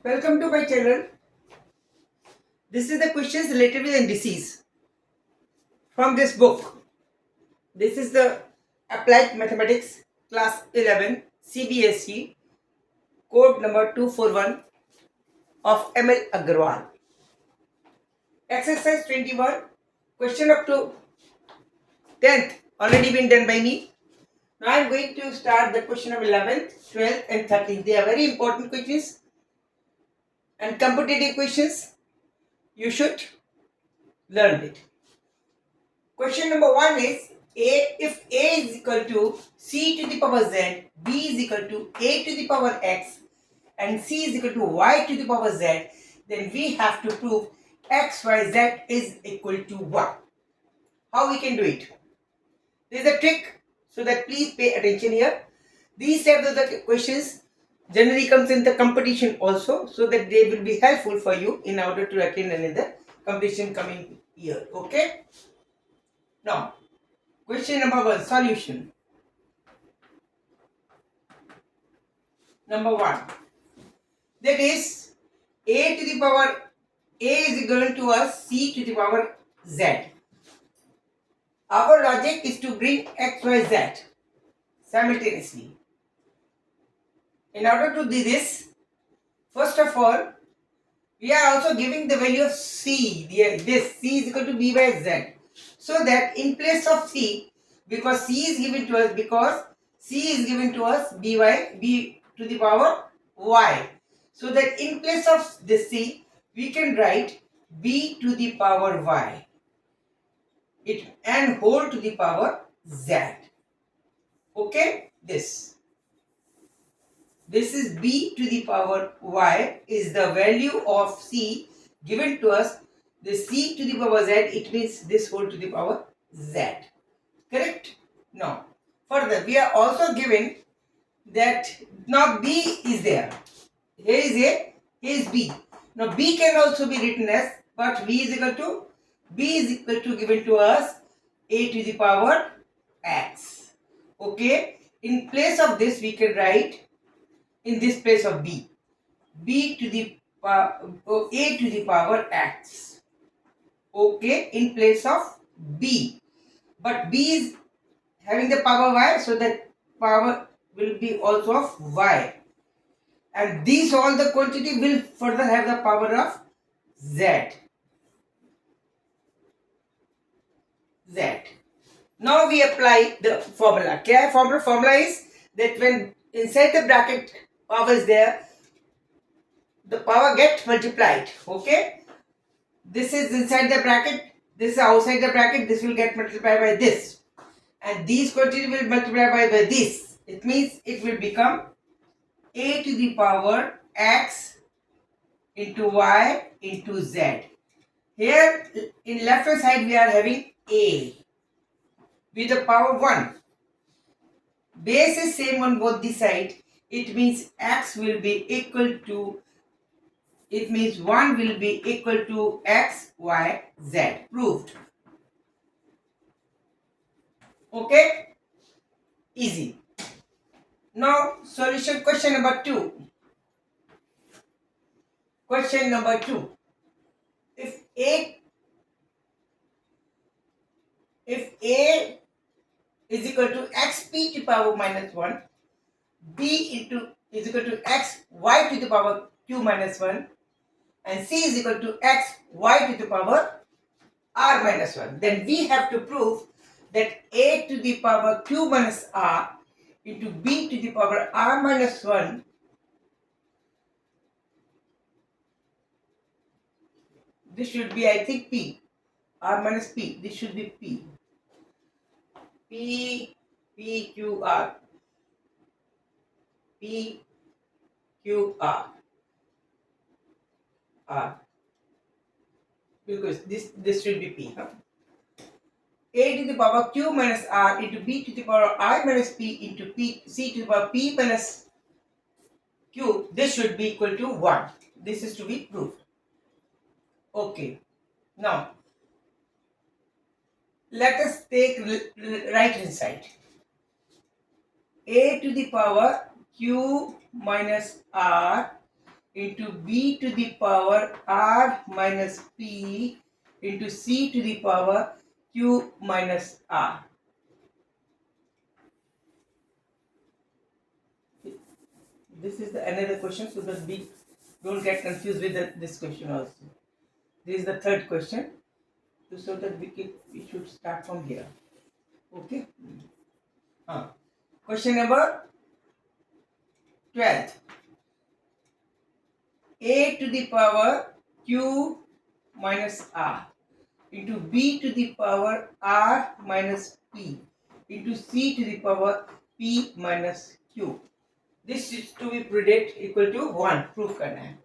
Welcome to my channel. This is the questions related with indices from this book. This is the Applied Mathematics Class 11 CBSE code number 241 of ML Agarwal. Exercise 21, question up to 10th already been done by me. Now I am going to start the question of 11th, 12th and 13th. They are very important questions and competitive questions. You should learn it. Question number 1 is if A is equal to C to the power Z, B is equal to A to the power X and C is equal to Y to the power Z, then we have to prove X, Y, Z is equal to 1. How we can do it? There is a trick, so that please pay attention here. These types of the questions generally comes in the competition also, so that they will be helpful for you in order to attend another competition coming year. Okay? Now, question number 1, solution. Number 1, that is A to the power A is equal to us C to the power Z. Our logic is to bring X, Y, Z simultaneously. In order to do this, first of all, we are also giving the value of C. This C is equal to B by Z. So that in place of C, because C is given to us B to the power Y. So that in place of this C, we can write B to the power Y. And whole to the power Z. Okay? This is B to the power Y is the value of C given to us. The C to the power Z, it means this whole to the power Z. Correct? Now, further, we are also given that now B is there. Here is A, here is B. Now B can also be written as, but B is equal to given to us A to the power X. Okay? In place of this, we can write in this place of B to the power A to the power X. Okay? In place of B. But B is having the power Y, so that power will be also of Y. And these all the quantity will further have the power of Z. Now we apply the formula. Okay? Formula is that when inside the bracket power is there, the power gets multiplied. Okay? This is inside the bracket, this is outside the bracket, this will get multiplied by this. And these quantity will multiply by this. It means it will become A to the power X into Y into Z. Here in left hand side we are having A with the power 1. Base is same on both the side. It means X will be equal to, it means 1 will be equal to X, Y, Z. Proved. Okay? Easy. Now solution question number 2. Question number 2. If A is equal to xp to the power minus 1, b is equal to xy to the power q minus 1, and c is equal to xy to the power r minus 1, then we have to prove that a to the power q minus r into b to the power r minus 1 this should be, I think, p, r minus p, this should be p, q r, p q r, because this should be p, huh? A to the power q minus r into b to the power r minus p into c to the power p minus q, this should be equal to 1. This is to be proved. Okay. Now, let us take right hand side. A to the power q minus r into b to the power r minus p into c to the power q minus r. This is another question, so that we don't get confused with this question also. This is the third question, so that we should start from here. Okay. Question number 12. A to the power q minus r into b to the power r minus p into c to the power p minus q. This is to be predict equal to 1. Proof करना है.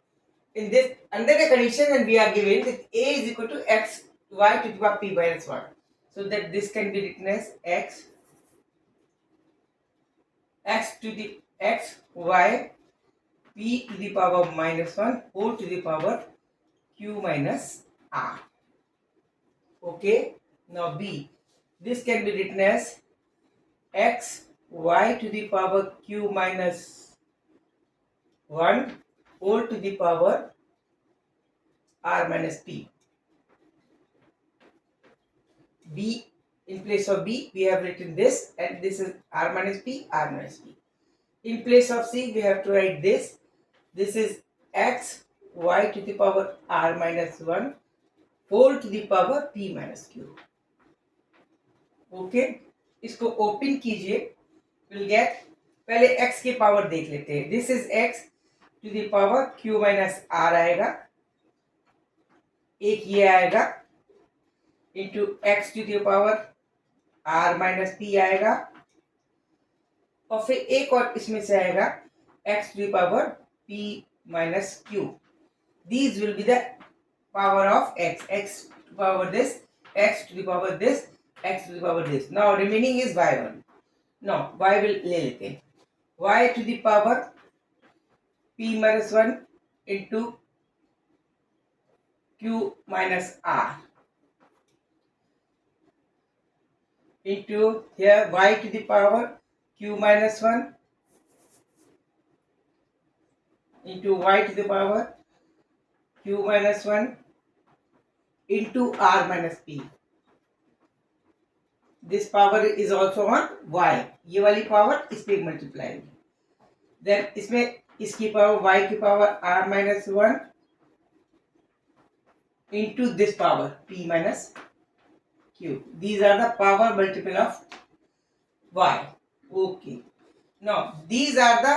In this, under the condition, when we are given that a is equal to x y to the power p minus 1, so that this can be written as x to the x y p to the power minus 1 whole to the power q minus r. Okay. Now b, this can be written as x y to the power q minus 1 whole to the power r minus p. B, in place of b we have written this, and this is r minus p, r minus p. In place of c we have to write this. This is x y to the power r minus 1 whole to the power p minus q. Okay. इसको open कीजिए, will get. पहले x के power देख लेते हैं. This is x to the power q minus r आएगा, एक ये आएगा, into x to the power r minus p आएगा, और फिर एक और इसमें से आएगा x to the power p minus q. These will be the power of x. X to the power this, x to the power this, x to the power this. Now remaining is y1. Now y will ले लेते हैं. Y to the power p minus 1 into q minus r into here y to the power q minus 1 into y to the power q minus 1 into r minus p. This power is also on y. ये वाली power इस पे multiply होगी. Then इसमें इसकी power y की power r minus 1 into this power p minus q. These are the power multiple of y. Okay. Now these are the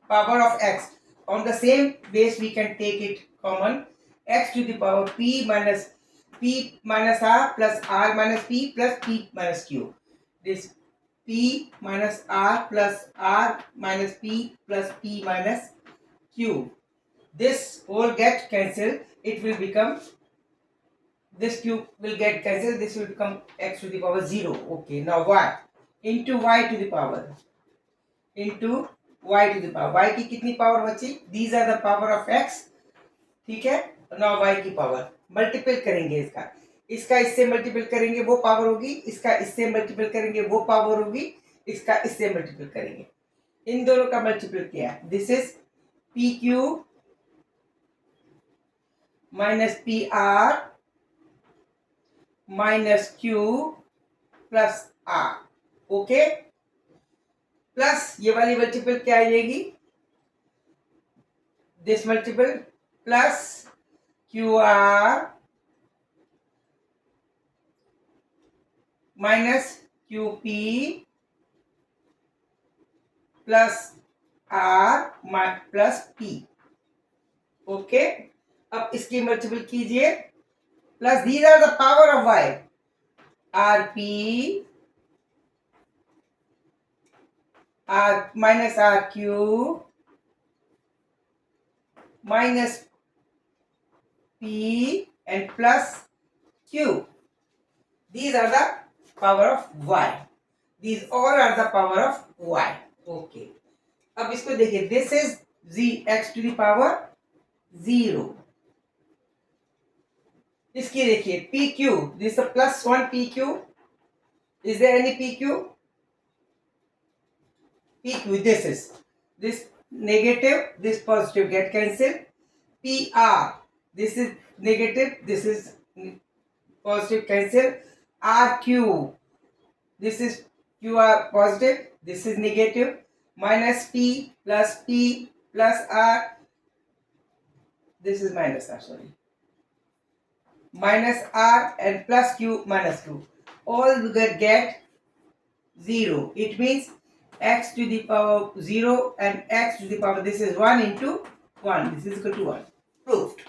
power of x. On the same base we can take it common. X to the power p minus r plus r minus p plus p minus q. This p minus r plus r minus p plus p minus q. This whole get cancelled. It will become, this q will get cancelled. This will become x to the power 0. Okay. Now y into y to the power into y to the power. y की कितनी power बची? These are the power of x. ठीक है. Now y की power multiple करेंगे, इसका इससे multiple करेंगे वो पावर होगी, इसका इससे मल्टीपल करेंगे वो पावर होगी, इसका इससे मल्टीपल करेंगे. इन दोनों का मल्टीपल किया. This is P Q minus P R minus Q plus R. Okay. Plus ये वाली मल्टीपल क्या आएगी? This multiple plus Q R minus Q P plus R plus P. Okay. अब इसकी मल्टीपल कीजिए. Plus these are the power of Y. R P R minus R Q minus P and plus Q. These are the power of y. These all are the power of y. Okay. अब इसको देखिए. This is x to the power 0. इसकी देखिए pq. This is a plus 1 pq. Is there any pq? pq. This is this negative, this positive get cancelled. PR. This is negative, this is positive, cancel. RQ. This is QR positive, this is negative. Minus P plus R. This is minus R, sorry. Minus R and plus Q minus Q. All together get 0. It means x to the power 0 and x to the power, this is 1 into 1. This is equal to 1. Proved.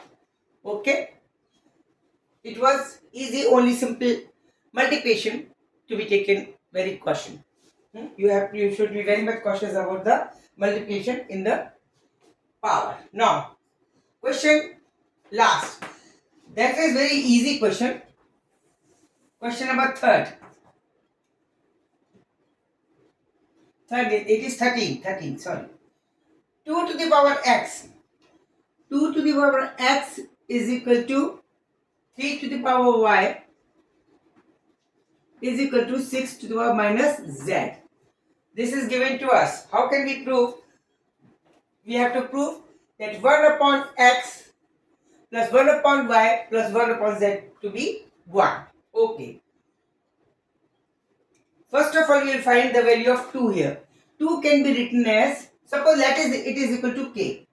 Okay. It was easy, only simple multiplication to be taken very caution. You should be very much cautious about the multiplication in the power. Now, question last. That is very easy question. Question number third. It is 13, sorry. 2 to the power x. 2 to the power x is equal to 3 to the power y is equal to 6 to the power minus z. This is given to us. How can we prove? We have to prove that 1 upon x plus 1 upon y plus 1 upon z to be 1. Okay. First of all, we will find the value of 2 here. 2 can be written as, suppose that is it is equal to k.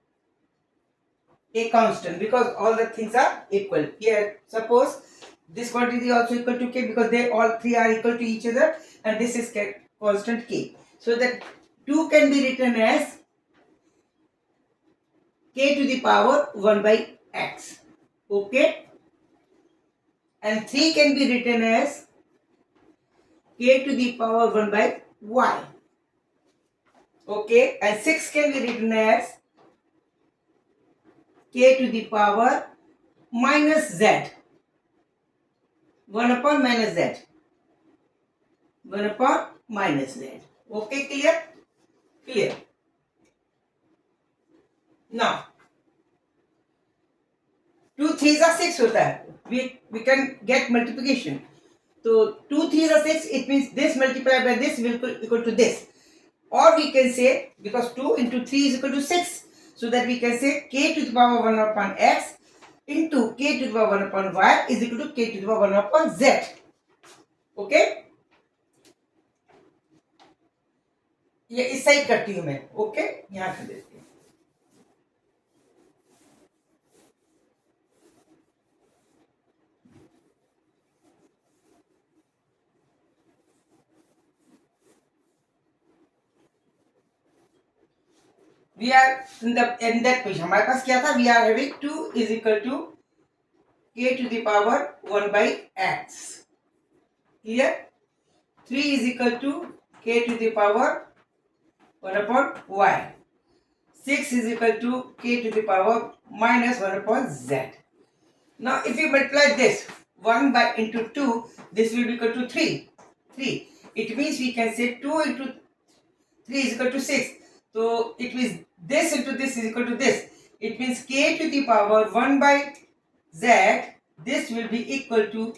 A constant, because all the things are equal. Here, suppose this quantity also equal to k because they all three are equal to each other, and this is constant k. So that 2 can be written as k to the power 1 by x. Okay. And 3 can be written as k to the power 1 by y. Okay. And 6 can be written as k to the power minus z. 1 upon minus z. 1 upon minus z. Okay, clear? Clear. Now, 2 3s are 6 होता है. We can get multiplication. So 2 3s are 6. It means this multiplied by this will equal to this. Or we can say, because 2 into 3 is equal to 6, so that we can say k to the power 1 upon x into k to the power 1 upon y is equal to k to the power 1 upon z. Okay? ये इस side करती हूं मैं. Okay, यहां कर देती हूं. We are in that position. हमारे पास क्या था? We are having 2 is equal to k to the power 1 by x. Clear? 3 is equal to k to the power 1 upon y. 6 is equal to k to the power minus 1 upon z. Now, if you multiply this 1 by into 2, this will be equal to 3. 3. It means we can say 2 into 3 is equal to 6. So, it means this into this is equal to this. It means k to the power 1 by z, this will be equal to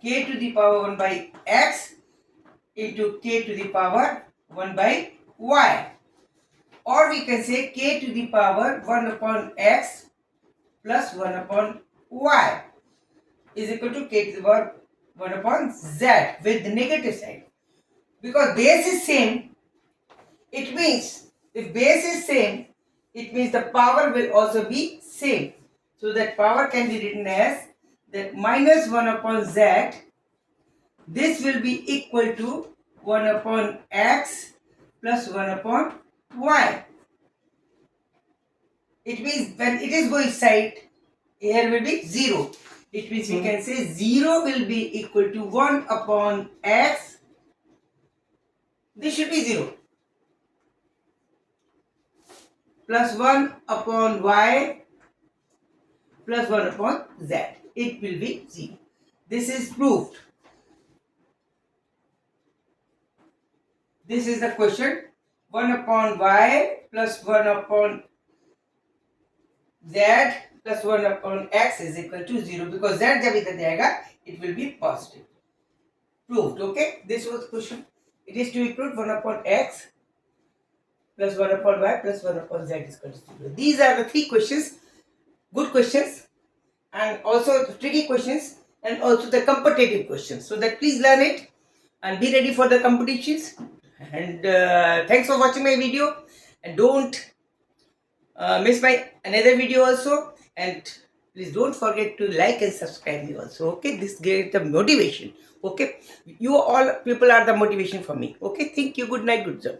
k to the power 1 by x into k to the power 1 by y. Or we can say k to the power 1 upon x plus 1 upon y is equal to k to the power 1 upon z with the negative side. Because base is same, it means if base is same, it means the power will also be same. So that power can be written as that minus 1 upon z, this will be equal to 1 upon x plus 1 upon y. It means when it is going side, here will be 0. It means we can say 0 will be equal to 1 upon x. This should be 0. Plus 1 upon y plus 1 upon z. It will be 0. This is proved. This is the question. 1 upon y plus 1 upon z plus 1 upon x is equal to 0. Because z जब इधर जाएगा, it will be positive. Proved. Okay. This was the question. It is to be proved 1 upon x plus 1 upon y plus 1 upon z is equal to 0. These are the 3 questions good questions and also the tricky questions and also the competitive questions. So that please learn it and be ready for the competitions. And thanks for watching my video, and don't miss my another video also, and please don't forget to like and subscribe me also. Okay, this gives the motivation. Okay, you all people are the motivation for me. Okay, thank you. Good night. Good job.